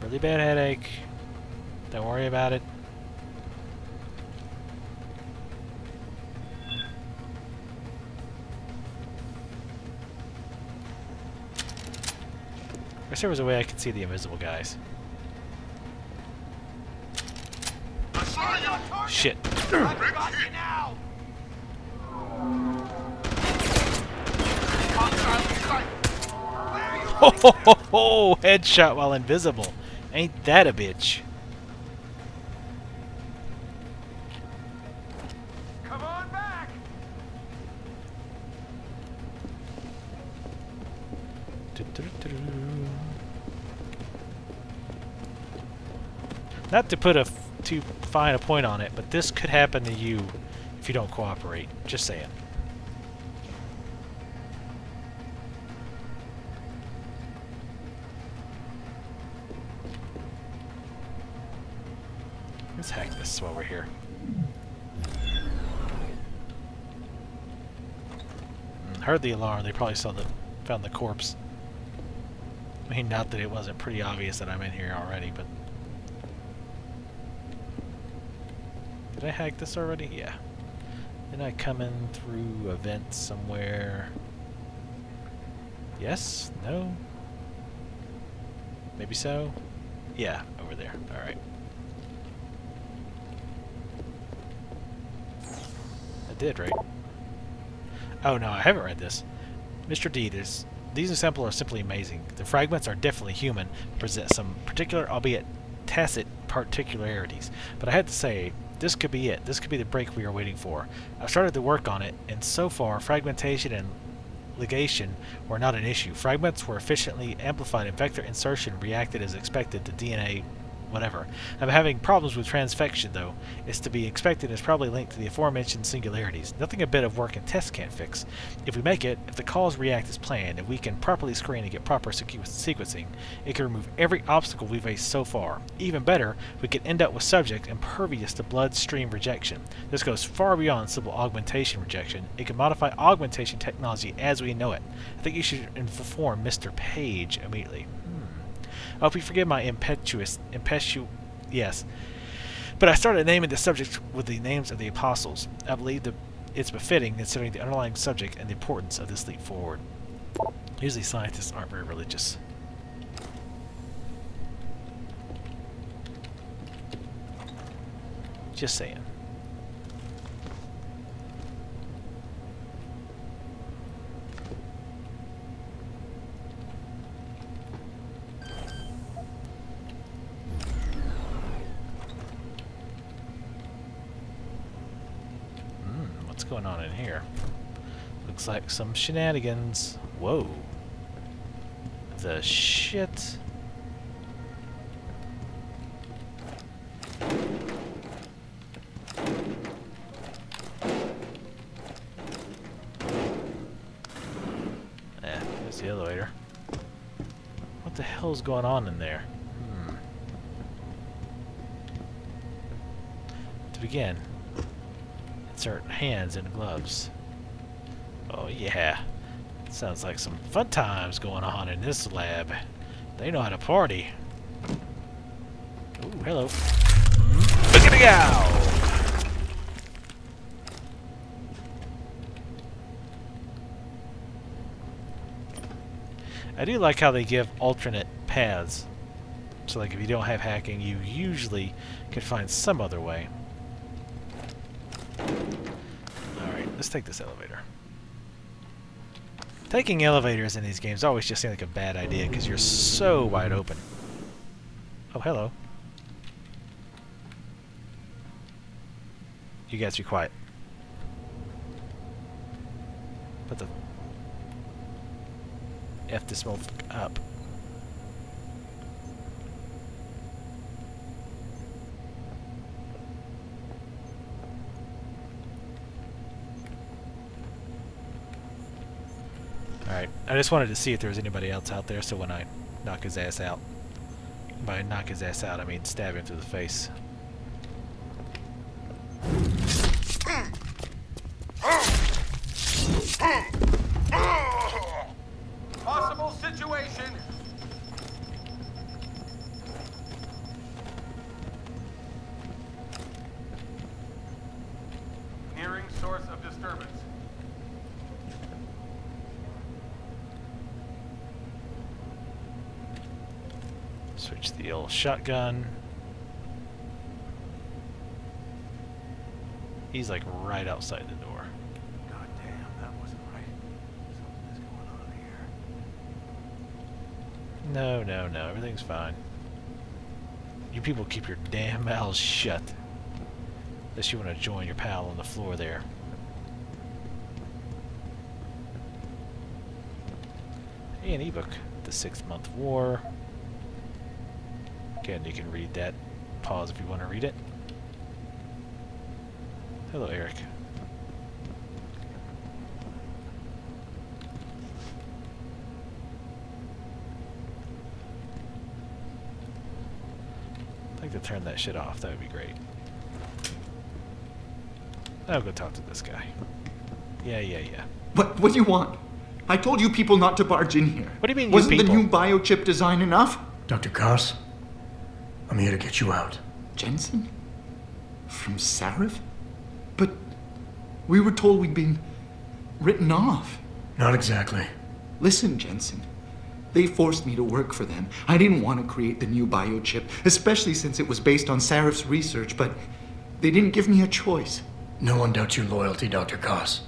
Really bad headache. Don't worry about it. I wish there was a way I could see the invisible guys. Shit. Ho ho ho ho! Headshot while invisible. Ain't that a bitch? Come on back. Not to put too fine a point on it, but this could happen to you if you don't cooperate. Just saying. Let's hack this while we're here. Heard the alarm. They probably found the corpse. I mean, not that it wasn't pretty obvious that I'm in here already, but... Did I hack this already? Yeah. Didn't I come in through a vent somewhere? Yes? No? Maybe so? Yeah, over there. Alright. I did, right? Oh no, I haven't read this. Mr. D, these examples are simply amazing. The fragments are definitely human, present some particular, albeit tacit, particularities. But I had to say, this could be it. This could be the break we are waiting for. I've started to work on it, and so far, fragmentation and ligation were not an issue. Fragments were efficiently amplified, and vector insertion reacted as expected to DNA whatever. I'm having problems with transfection, though. It's to be expected and is probably linked to the aforementioned singularities. Nothing a bit of work and tests can't fix. If we make it, if the calls react as planned, and we can properly screen and get proper sequencing, it can remove every obstacle we've faced so far. Even better, we could end up with subjects impervious to bloodstream rejection. This goes far beyond simple augmentation rejection. It can modify augmentation technology as we know it. I think you should inform Mr. Page immediately. I hope you forgive my yes. But I started naming the subject with the names of the apostles. I believe that it's befitting considering the underlying subject and the importance of this leap forward. Usually scientists aren't very religious. Just saying. What's going on in here? Looks like some shenanigans. Whoa. The shit. There's the elevator. What the hell's going on in there? To begin, insert hands in gloves. Oh yeah. Sounds like some fun times going on in this lab. They know how to party. Ooh, hello. Look at the go! I do like how they give alternate paths. So like if you don't have hacking, you usually can find some other way. Alright, let's take this elevator. Taking elevators in these games always just seems like a bad idea because you're so wide open. Oh, hello. You guys be quiet. Put the F this motherfucker up. Alright, I just wanted to see if there was anybody else out there, so when I knock his ass out. By knock his ass out, I mean stab him through the face. Possible situation. Switch the old shotgun. He's like right outside the door. God damn, that wasn't right. Something is going on here. No, no, no. Everything's fine. You people keep your damn mouths shut. Unless you want to join your pal on the floor there. Hey, an ebook. The 6th Month War. Again, you can read that. Pause if you want to read it. Hello, Eric. I'd like to turn that shit off. That would be great. I'll go talk to this guy. Yeah. What do you want? I told you people not to barge in here. What do you mean, you Wasn't the people? new biochip design enough? Dr. Koss, I'm here to get you out. Jensen? From Sarif? But we were told we'd been written off. Not exactly. Listen, Jensen. They forced me to work for them. I didn't want to create the new biochip, especially since it was based on Sarif's research, but they didn't give me a choice. No one doubts your loyalty, Dr. Koss.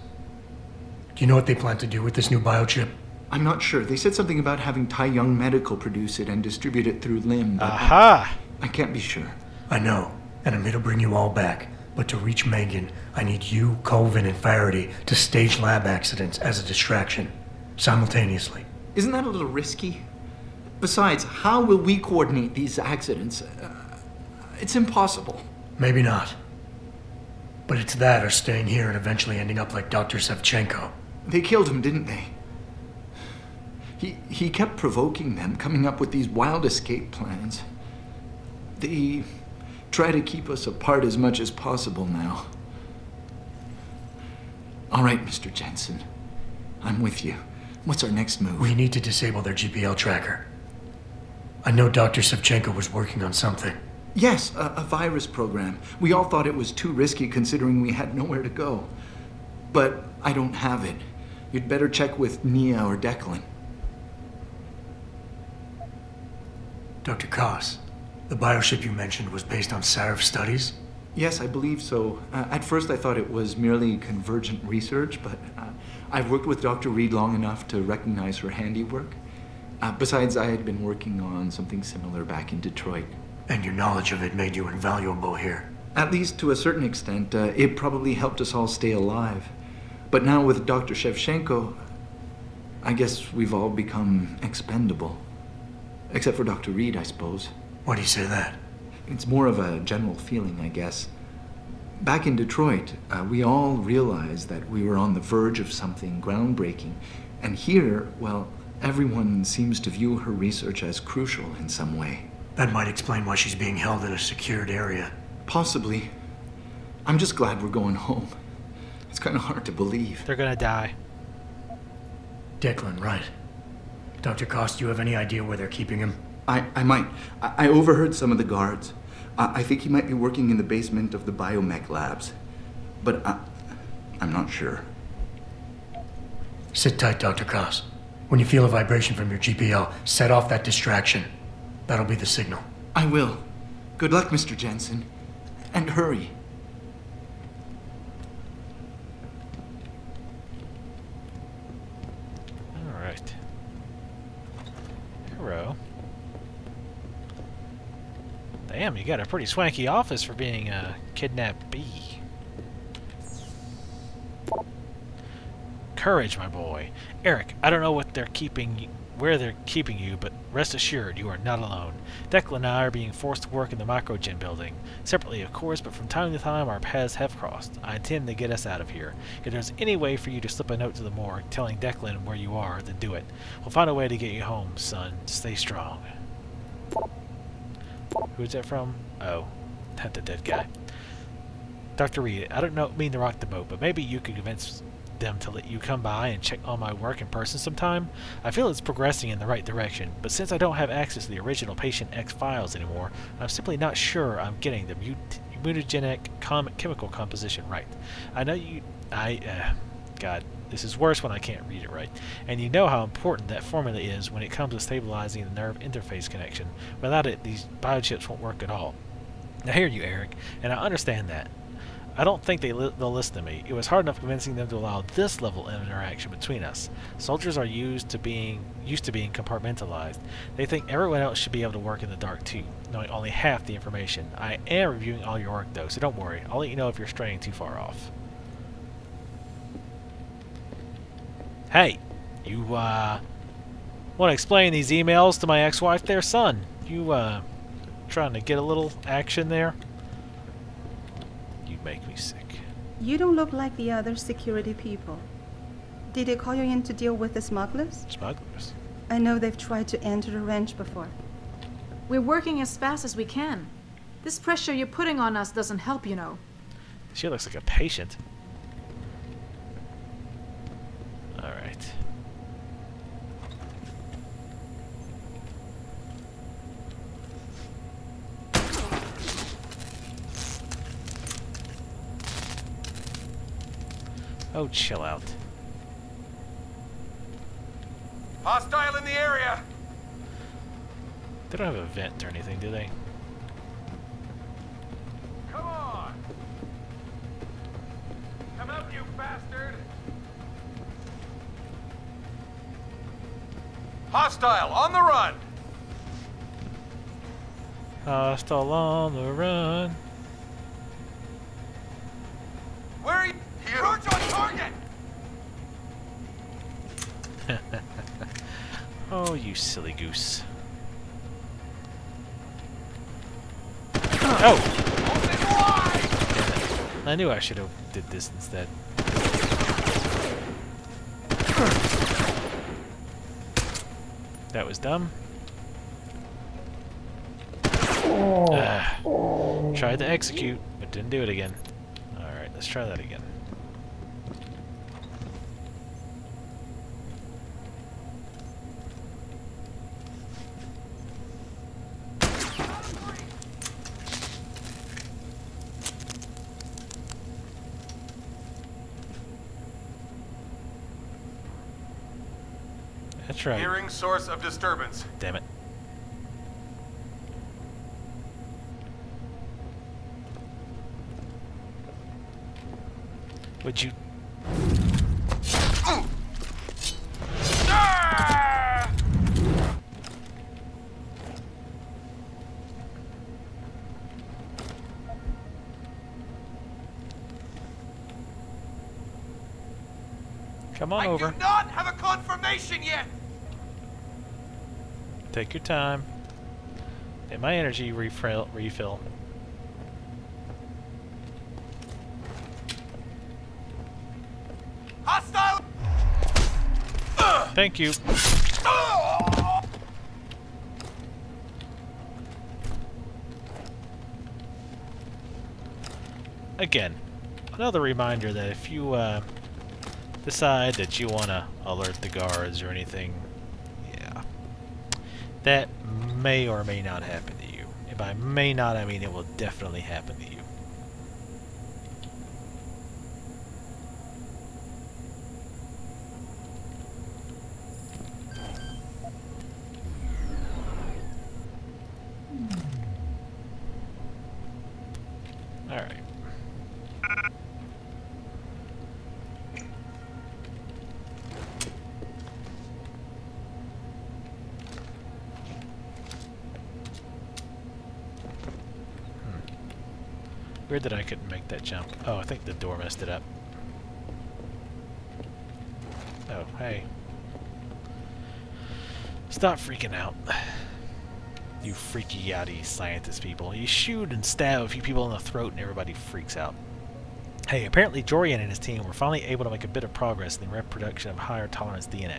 Do you know what they plan to do with this new biochip? I'm not sure. They said something about having Tai Young Medical produce it and distribute it through LIM, but Aha! I can't be sure. I know, and I'm here to bring you all back. But to reach Megan, I need you, Colvin, and Faraday to stage lab accidents as a distraction, simultaneously. Isn't that a little risky? Besides, how will we coordinate these accidents? It's impossible. Maybe not. But it's that or staying here and eventually ending up like Dr. Sevchenko. They killed him, didn't they? He kept provoking them, coming up with these wild escape plans. They try to keep us apart as much as possible now. All right, Mr. Jensen. I'm with you. What's our next move? We need to disable their GPL tracker. I know Dr. Sevchenko was working on something. Yes, a virus program. We all thought it was too risky considering we had nowhere to go. But I don't have it. You'd better check with Nia or Declan. Dr. Koss, the biochip you mentioned was based on Sarif studies? Yes, I believe so. At first I thought it was merely convergent research, but I've worked with Dr. Reed long enough to recognize her handiwork. Besides, I had been working on something similar back in Detroit. And your knowledge of it made you invaluable here. At least to a certain extent, it probably helped us all stay alive. But now with Dr. Shevchenko, I guess we've all become expendable. Except for Dr. Reed, I suppose. Why do you say that? It's more of a general feeling, I guess. Back in Detroit, we all realized that we were on the verge of something groundbreaking. And here, well, everyone seems to view her research as crucial in some way. That might explain why she's being held in a secured area. Possibly. I'm just glad we're going home. It's kind of hard to believe. They're gonna die. Declan, right. Dr. Koss, do you have any idea where they're keeping him? I might. I overheard some of the guards. I think he might be working in the basement of the biomech labs. But I'm not sure. Sit tight, Dr. Koss. When you feel a vibration from your GPL, set off that distraction. That'll be the signal. I will. Good luck, Mr. Jensen. And hurry. Alright. Hero. Damn, you got a pretty swanky office for being a kidnappee. Courage, my boy. Eric, I don't know what they're keeping, where they're keeping you, but rest assured you are not alone. Declan and I are being forced to work in the Microgen building. Separately, of course, but from time to time our paths have crossed. I intend to get us out of here. If there's any way for you to slip a note to the morgue telling Declan where you are, then do it. We'll find a way to get you home, son. Stay strong. Who's that from? Oh, that's the dead guy. Dr. Reed, I don't mean to rock the boat, but maybe you could convince them to let you come by and check on my work in person sometime. I feel it's progressing in the right direction, but since I don't have access to the original Patient X files anymore, I'm simply not sure I'm getting the mutagenic chemical composition right. I know you... God, This is worse when I can't read it right. And you know how important that formula is when it comes to stabilizing the nerve interface connection. Without it, these biochips won't work at all. I hear you, Eric, and I understand that. I don't think they'll listen to me. It was hard enough convincing them to allow this level of interaction between us. Soldiers are used to being compartmentalized. They think everyone else should be able to work in the dark too, knowing only half the information. I am reviewing all your work though, so don't worry. I'll let you know if you're straying too far off. Hey, you want to explain these emails to my ex-wife there, son? You trying to get a little action there? You make me sick. You don't look like the other security people. Did they call you in to deal with the smugglers? Smugglers? I know they've tried to enter the ranch before. We're working as fast as we can. This pressure you're putting on us doesn't help, you know. She looks like a patient. Alright. Oh, chill out. Hostile in the area! They don't have a vent or anything, do they? Come on! Come out, you bastard! Hostile on the run! Hostile on the run. Where are you? Approach on target! Oh, you silly goose. Oh! Damn it. I knew I should have did this instead. That was dumb. Tried to execute, but didn't do it again. Alright, let's try that again. That's right. Hearing source of disturbance. Damn it. Would you... Ah! Come on I over. do not have a confirmation yet! Take your time. Get my energy refill. Hostile! Thank you. Again, another reminder that if you decide that you want to alert the guards or anything, yeah, that may or may not happen to you. And by may not, I mean it will definitely happen to you. Alright. Weird that I couldn't make that jump. Oh, I think the door messed it up. Oh, hey. Stop freaking out. You freaky yachty scientist people. You shoot and stab a few people in the throat and everybody freaks out. Hey, apparently Jorian and his team were finally able to make a bit of progress in the reproduction of higher tolerance DNA.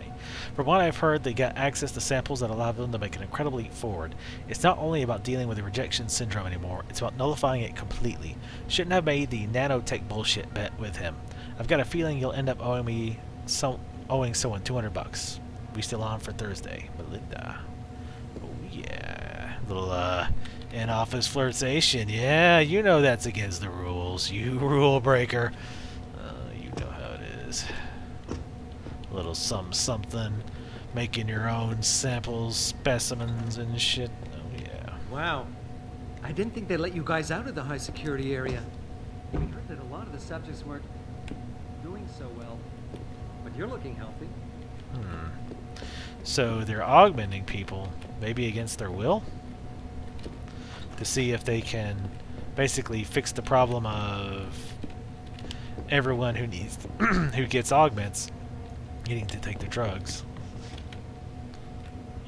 From what I've heard, they got access to samples that allow them to make an incredible leap forward. It's not only about dealing with the rejection syndrome anymore, it's about nullifying it completely. Shouldn't have made the nanotech bullshit bet with him. I've got a feeling you'll end up owing someone $200. We still on for Thursday, Melinda. Oh yeah, little in-office flirtation. Yeah, you know that's against the rules. You rule breaker. You know how it is. little something, making your own samples, specimens, and shit. Oh yeah. Wow. I didn't think they'd let you guys out of the high security area. We heard that a lot of the subjects weren't doing so well. But you're looking healthy. So they're augmenting people, maybe against their will, to see if they can basically fix the problem of everyone who needs who gets augments needing to take the drugs.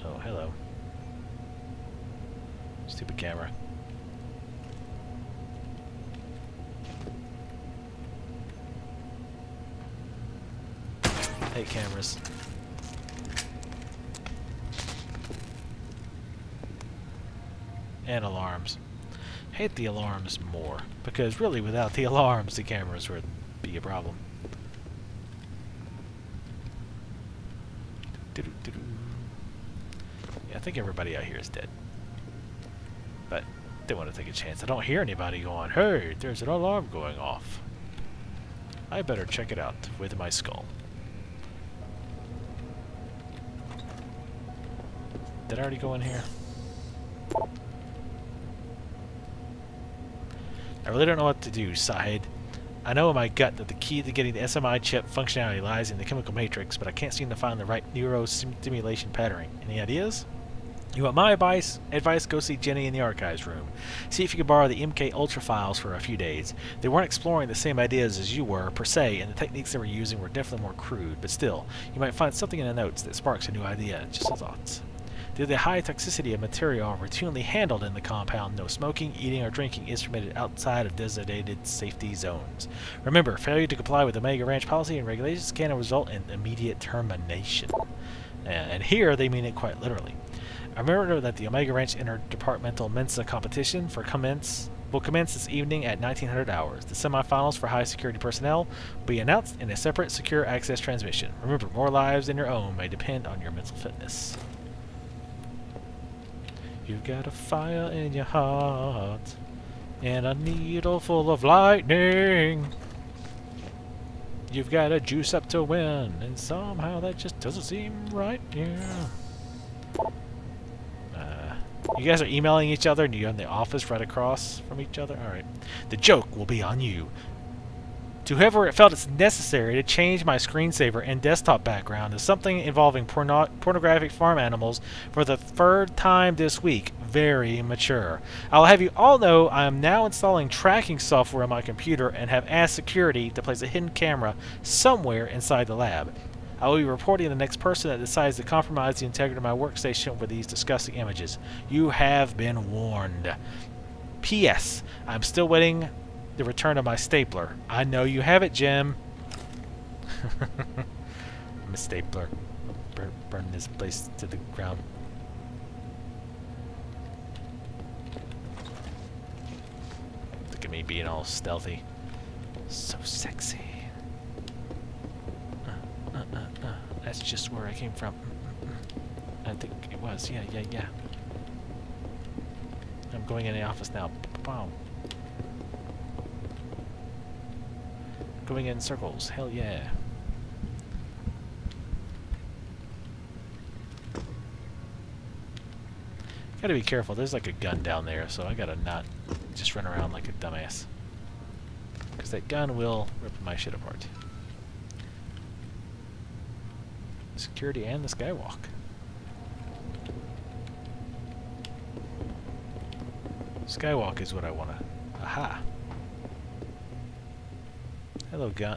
Oh, hello. Stupid camera. Hey, cameras. And alarms. Hate the alarms more, because really without the alarms the cameras would be a problem. Yeah, I think everybody out here is dead. But they want to take a chance. I don't hear anybody going, hey, there's an alarm going off. I better check it out with my skull. Did I already go in here? I really don't know what to do, Sahid. I know in my gut that the key to getting the SMI chip functionality lies in the chemical matrix, but I can't seem to find the right neurostimulation patterning. Any ideas? You want my advice? Go see Jenny in the archives room. See if you can borrow the MK Ultra files for a few days. They weren't exploring the same ideas as you were, per se, and the techniques they were using were definitely more crude, but still, you might find something in the notes that sparks a new idea. Just a thought. Due to the high toxicity of material routinely handled in the compound, no smoking, eating, or drinking is permitted outside of designated safety zones. Remember, failure to comply with Omega Ranch policy and regulations can result in immediate termination. And here they mean it quite literally. I remember that the Omega Ranch Interdepartmental Mensa competition will commence this evening at 1900 hours. The semifinals for high security personnel will be announced in a separate secure access transmission. Remember, more lives than your own may depend on your mental fitness. You've got a fire in your heart and a needle full of lightning. You've got a juice up to win, and somehow that just doesn't seem right. Yeah. You guys are emailing each other, and you're in the office right across from each other? Alright. The joke will be on you. To whoever it felt it's necessary to change my screensaver and desktop background to something involving pornographic farm animals for the third time this week. Very mature. I'll have you all know I am now installing tracking software on my computer and have asked security to place a hidden camera somewhere inside the lab. I will be reporting the next person that decides to compromise the integrity of my workstation with these disgusting images. You have been warned. P.S. I'm still waiting the return of my stapler. I know you have it, Jim. I'm a stapler. Burn this place to the ground. Look at me being all stealthy. So sexy. That's just where I came from. I think it was. Yeah. I'm going in the office now. Wow. Going in circles. Hell yeah. Gotta be careful. There's like a gun down there, so I gotta not just run around like a dumbass. Because that gun will rip my shit apart. Security and the skywalk. Skywalk is what I wanna. Aha! Hello, gun.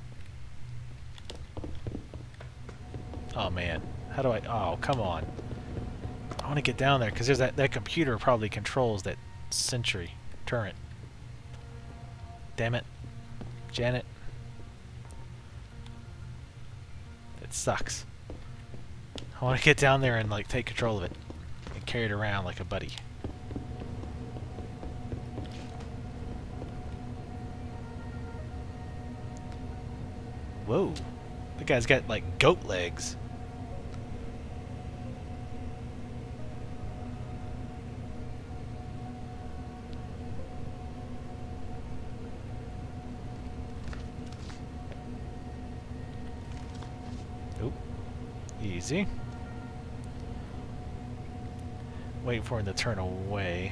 Oh man, how do I? Oh, come on! I want to get down there because there's that computer probably controls that sentry turret. Damn it, Janet. That sucks. I want to get down there and like take control of it and carry it around like a buddy. Whoa, that guy's got like goat legs. Nope. easy. Waiting for him to turn away.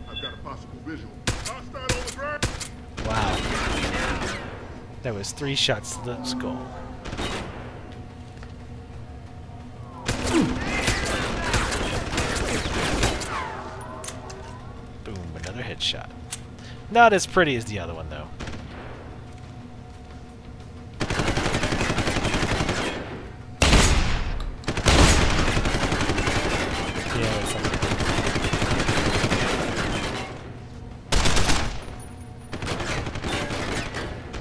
I've got a possible visual. Hostile on the ground. Wow. That was 3 shots to the skull. Boom, another headshot. Not as pretty as the other one, though. Yeah, it's something.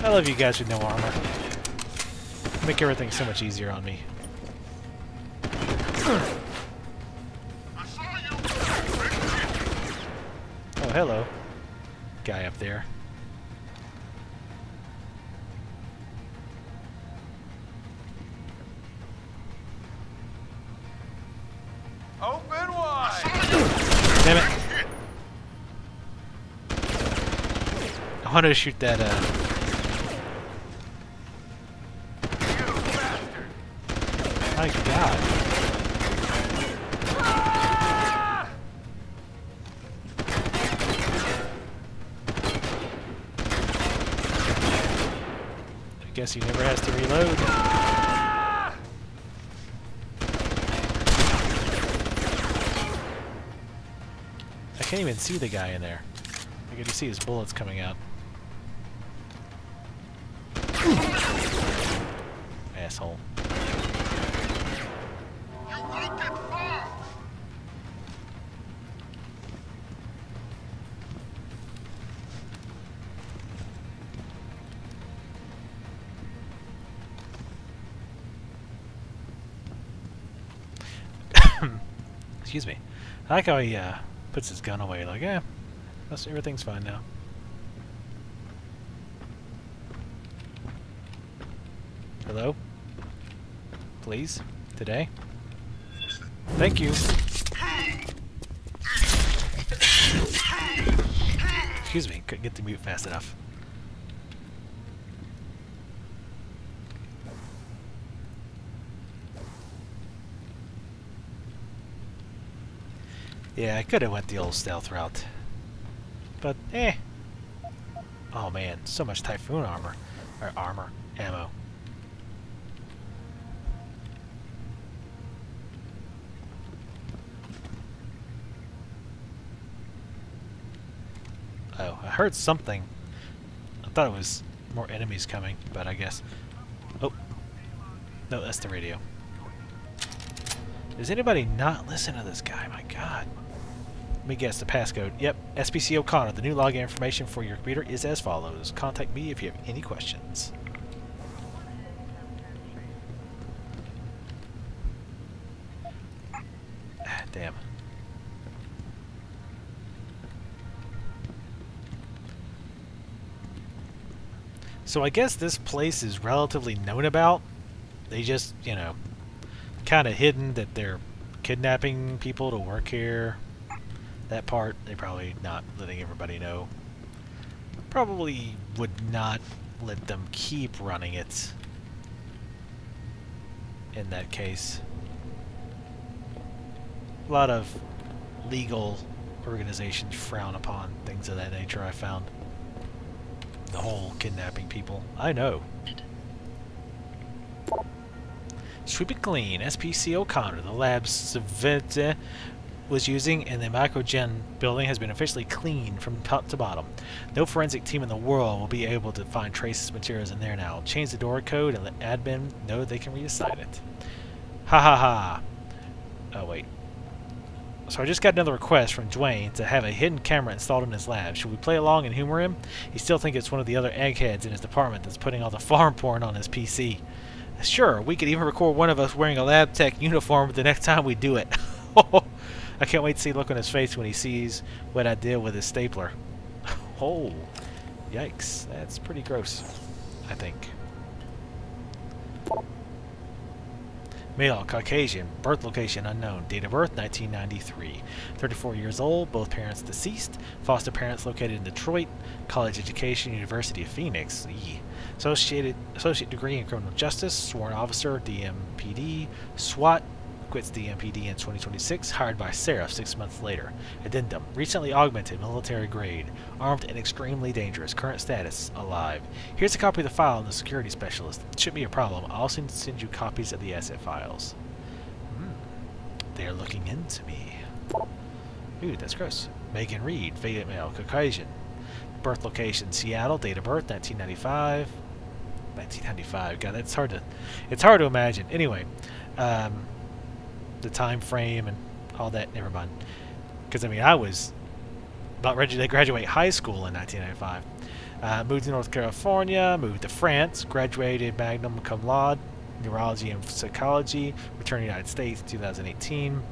I love you guys with no armor. Make everything so much easier on me. Oh, hello. Guy up there. Open wide! Damn it. I wanted to shoot that, My God. I guess he never has to reload. I can't even see the guy in there. I can just see his bullets coming out. Asshole. You won't get far. Excuse me. I like how he puts his gun away, like, everything's fine now. Hello? Please? Today? Thank you. Excuse me, couldn't get the mute fast enough. Yeah, I could have went the old stealth route. But, oh man, so much Typhoon armor. Or armor. Ammo. Oh, I heard something. I thought it was more enemies coming, but I guess... Oh. No, that's the radio. Does anybody not listen to this guy? My God. Let me guess the passcode. Yep, SPC O'Connor. The new login information for your computer is as follows. Contact me if you have any questions. Damn. So I guess this place is relatively known about. They just, you know, kind of hidden that they're kidnapping people to work here. That part, they probably not letting everybody know. Probably would not let them keep running it in that case. A lot of legal organizations frown upon things of that nature, I found. The whole kidnapping people. I know. Sweep it clean. SPC O'Connor, the lab Savita was using in the Microgen building has been officially cleaned from top to bottom. No forensic team in the world will be able to find traces materials in there now. Change the door code and let admin know they can reassign it. Ha ha ha. Oh wait. So I just got another request from Dwayne to have a hidden camera installed in his lab. Should we play along and humor him? He still thinks it's one of the other eggheads in his department that's putting all the farm porn on his PC. Sure, we could even record one of us wearing a lab tech uniform the next time we do it. I can't wait to see the look on his face when he sees what I did with his stapler. Oh, yikes. That's pretty gross, I think. Male, Caucasian, birth location unknown, date of birth 1993, 34 years old, both parents deceased, foster parents located in Detroit, college education, University of Phoenix, associate degree in criminal justice, sworn officer, DMPD, SWAT, quits DMPD in 2026, hired by Seraph 6 months later. Addendum, recently augmented, military grade, armed and extremely dangerous, current status, alive. Here's a copy of the file on the security specialist. It shouldn't be a problem. I'll also send you copies of the asset files. They're looking into me. Ooh, that's gross. Megan Reed, faded male, Caucasian. Birth location, Seattle, date of birth, 1995. 1995, God, it's hard to imagine. Anyway, the time frame and all that, never mind. Because, I mean, I was about ready to graduate high school in 1995. Moved to North California, moved to France, graduated magna cum laude, neurology and psychology, returned to the United States in 2018.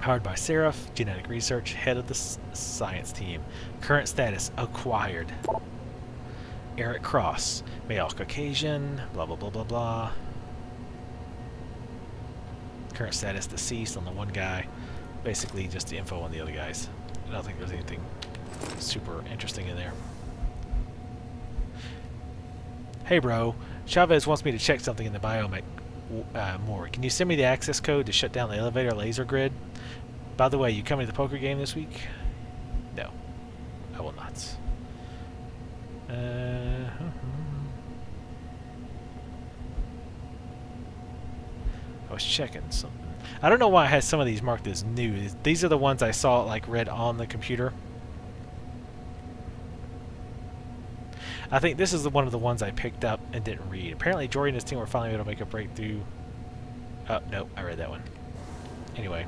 Hired by Seraph, genetic research, head of the science team. Current status, acquired. Eric Cross, male, Caucasian, blah, blah, blah, blah, blah. Current status, deceased on the one guy. Basically, just the info on the other guys. I don't think there's anything super interesting in there. Hey, bro. Chavez wants me to check something in the biome more. Can you send me the access code to shut down the elevator laser grid? By the way, you coming to the poker game this week? No. I will not. I was checking something. I don't know why I had some of these marked as new. These are the ones I saw like read on the computer. I think this is one of the ones I picked up and didn't read. Apparently Jory and his team were finally able to make a breakthrough. Oh, no, I read that one. Anyway.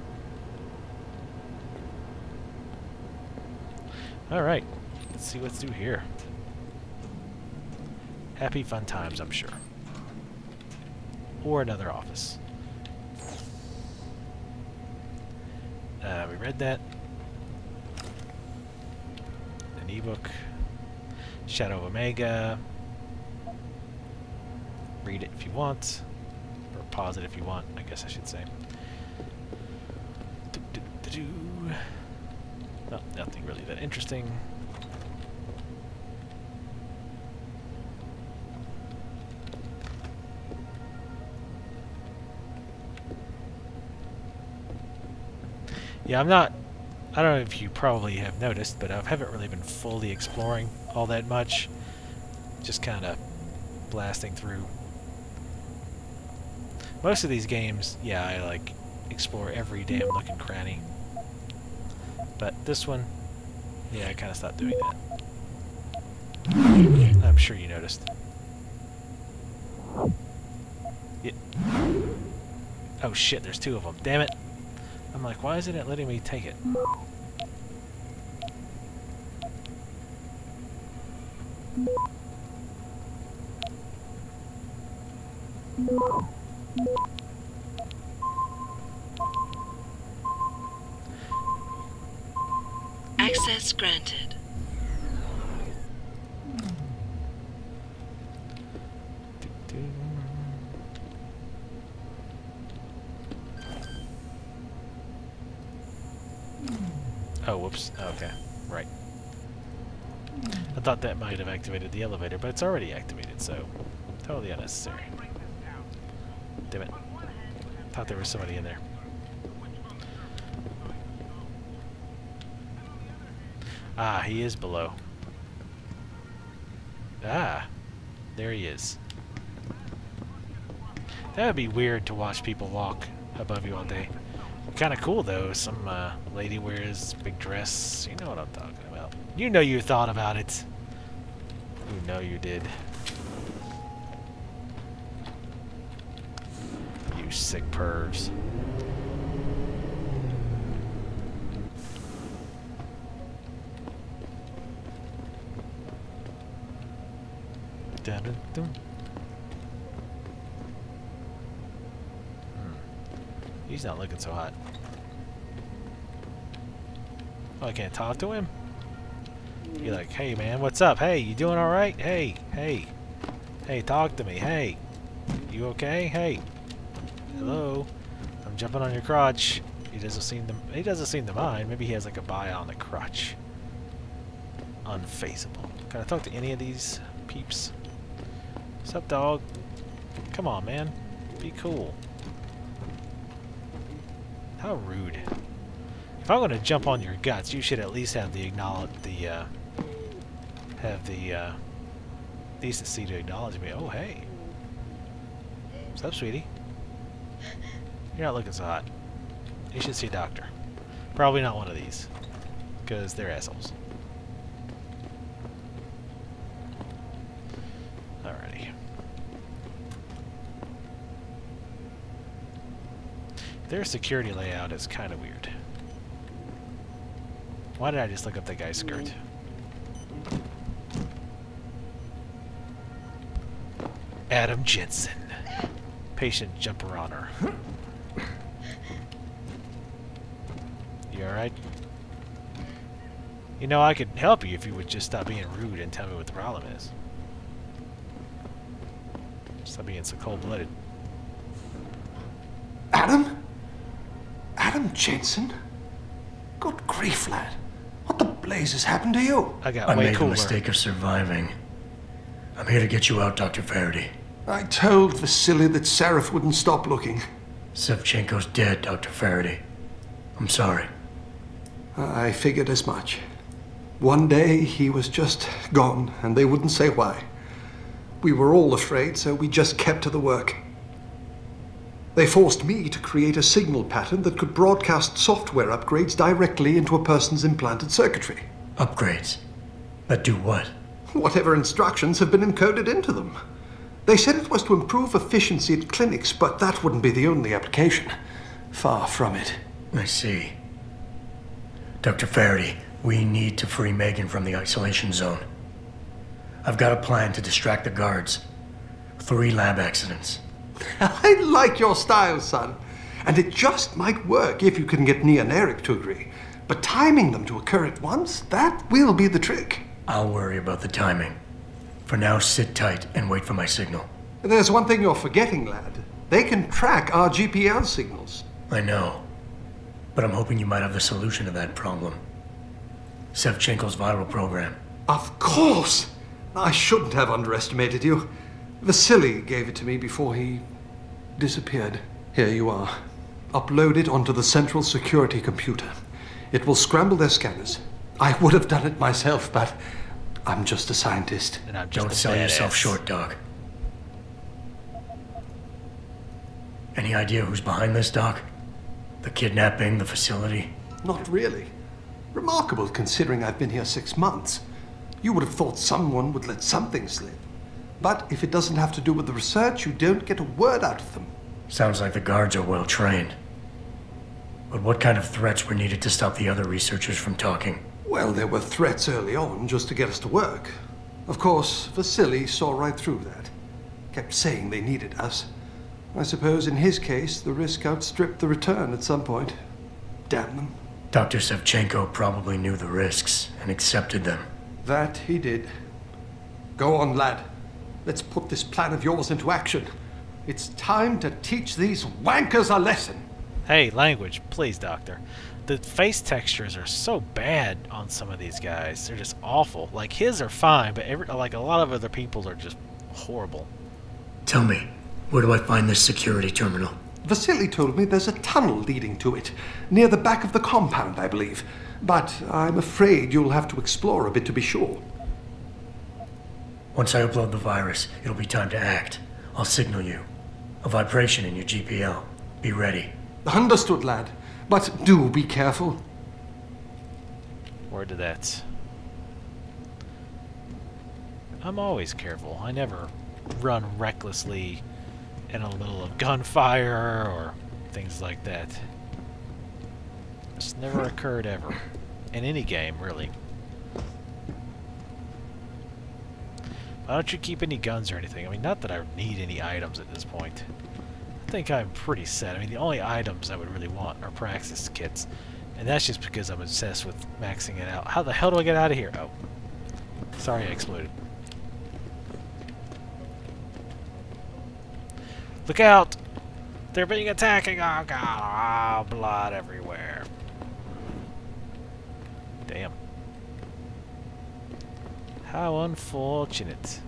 Alright, let's see what's through here. Happy fun times, I'm sure. Or another office. We read that. An ebook. Shadow of Omega. Read it if you want. Or pause it if you want, I guess I should say. Oh, nothing really that interesting. Yeah, I don't know if you probably have noticed, but I haven't really been fully exploring all that much. Just kind of blasting through. Most of these games, yeah, I like explore every damn nook and cranny. But this one, yeah, I kind of stopped doing that. I'm sure you noticed. Yeah. Oh shit, there's two of them. Damn it. I'm like, why isn't it letting me take it? Access granted. Oh, whoops. Okay, right. I thought that might have activated the elevator, but it's already activated, so totally unnecessary. Damn it. Thought there was somebody in there. Ah, he is below. Ah, there he is. That would be weird to watch people walk above you all day. Kind of cool though. Some lady wears a big dress. You know what I'm talking about. You know you thought about it. You know you did. You sick pervs. Dun dun dun. He's not looking so hot. Oh, I can't talk to him? You're like, hey man, what's up? Hey, you doing alright? Hey, hey. Hey, talk to me. Hey. You okay? Hey. Hello? I'm jumping on your crotch. He doesn't seem to mind. Maybe he has like a bionic crotch. Unfazable. Can I talk to any of these peeps? What's up, dog? Come on, man. Be cool. How rude. If I'm gonna jump on your guts, you should at least have the decency to acknowledge me. Oh, hey. What's up, sweetie? You're not looking so hot. You should see a doctor. Probably not one of these, because they're assholes. Alrighty. Their security layout is kind of weird. Why did I just look up that guy's skirt? Adam Jensen. Patient jumper honor. You alright? You know, I could help you if you would just stop being rude and tell me what the problem is. Stop being so cold-blooded. Adam? Adam Jensen? Good grief, lad. What the blazes happened to you? I made the mistake of surviving. I'm here to get you out, Dr. Faraday. I told Vasily that Seraph wouldn't stop looking. Sevchenko's dead, Dr. Faraday. I'm sorry. I figured as much. One day he was just gone, and they wouldn't say why. We were all afraid, so we just kept to the work. They forced me to create a signal pattern that could broadcast software upgrades directly into a person's implanted circuitry. Upgrades? That do what? Whatever instructions have been encoded into them. They said it was to improve efficiency at clinics, but that wouldn't be the only application. Far from it. I see. Dr. Faraday, we need to free Megan from the isolation zone. I've got a plan to distract the guards. 3 lab accidents. I like your style, son. And it just might work if you can get Nia and Eric to agree. But timing them to occur at once, that will be the trick. I'll worry about the timing. For now, sit tight and wait for my signal. There's one thing you're forgetting, lad. They can track our GPL signals. I know. But I'm hoping you might have the solution to that problem. Sevchenko's viral program. Of course! I shouldn't have underestimated you. Vasily gave it to me before he disappeared. Here you are. Upload it onto the central security computer. It will scramble their scanners. I would have done it myself, but I'm just a scientist. And I'm just Don't sell yourself short, Doc. Any idea who's behind this, Doc? The kidnapping, the facility? Not really. Remarkable considering I've been here 6 months. You would have thought someone would let something slip. But if it doesn't have to do with the research, you don't get a word out of them. Sounds like the guards are well trained. But what kind of threats were needed to stop the other researchers from talking? Well, there were threats early on just to get us to work. Of course, Vasily saw right through that. Kept saying they needed us. I suppose in his case, the risk outstripped the return at some point. Damn them. Dr. Sevchenko probably knew the risks and accepted them. That he did. Go on, lad. Let's put this plan of yours into action. It's time to teach these wankers a lesson. Hey, language, please, Doctor. The face textures are so bad on some of these guys. They're just awful. Like, his are fine, but like a lot of other people's are just horrible. Tell me, where do I find this security terminal? Vasily told me there's a tunnel leading to it, near the back of the compound, I believe. But I'm afraid you'll have to explore a bit to be sure. Once I upload the virus, it'll be time to act. I'll signal you. A vibration in your GPL. Be ready. Understood, lad. But do be careful. Word to that. I'm always careful. I never run recklessly in the middle of gunfire or things like that. It's never occurred ever. In any game, really. Why don't you keep any guns or anything? I mean, not that I need any items at this point. I think I'm pretty set. I mean, the only items I would really want are praxis kits. And that's just because I'm obsessed with maxing it out. How the hell do I get out of here? Oh. Sorry I exploded. Look out! They're being attacking! Oh god! Oh, blood everywhere. Damn. How unfortunate.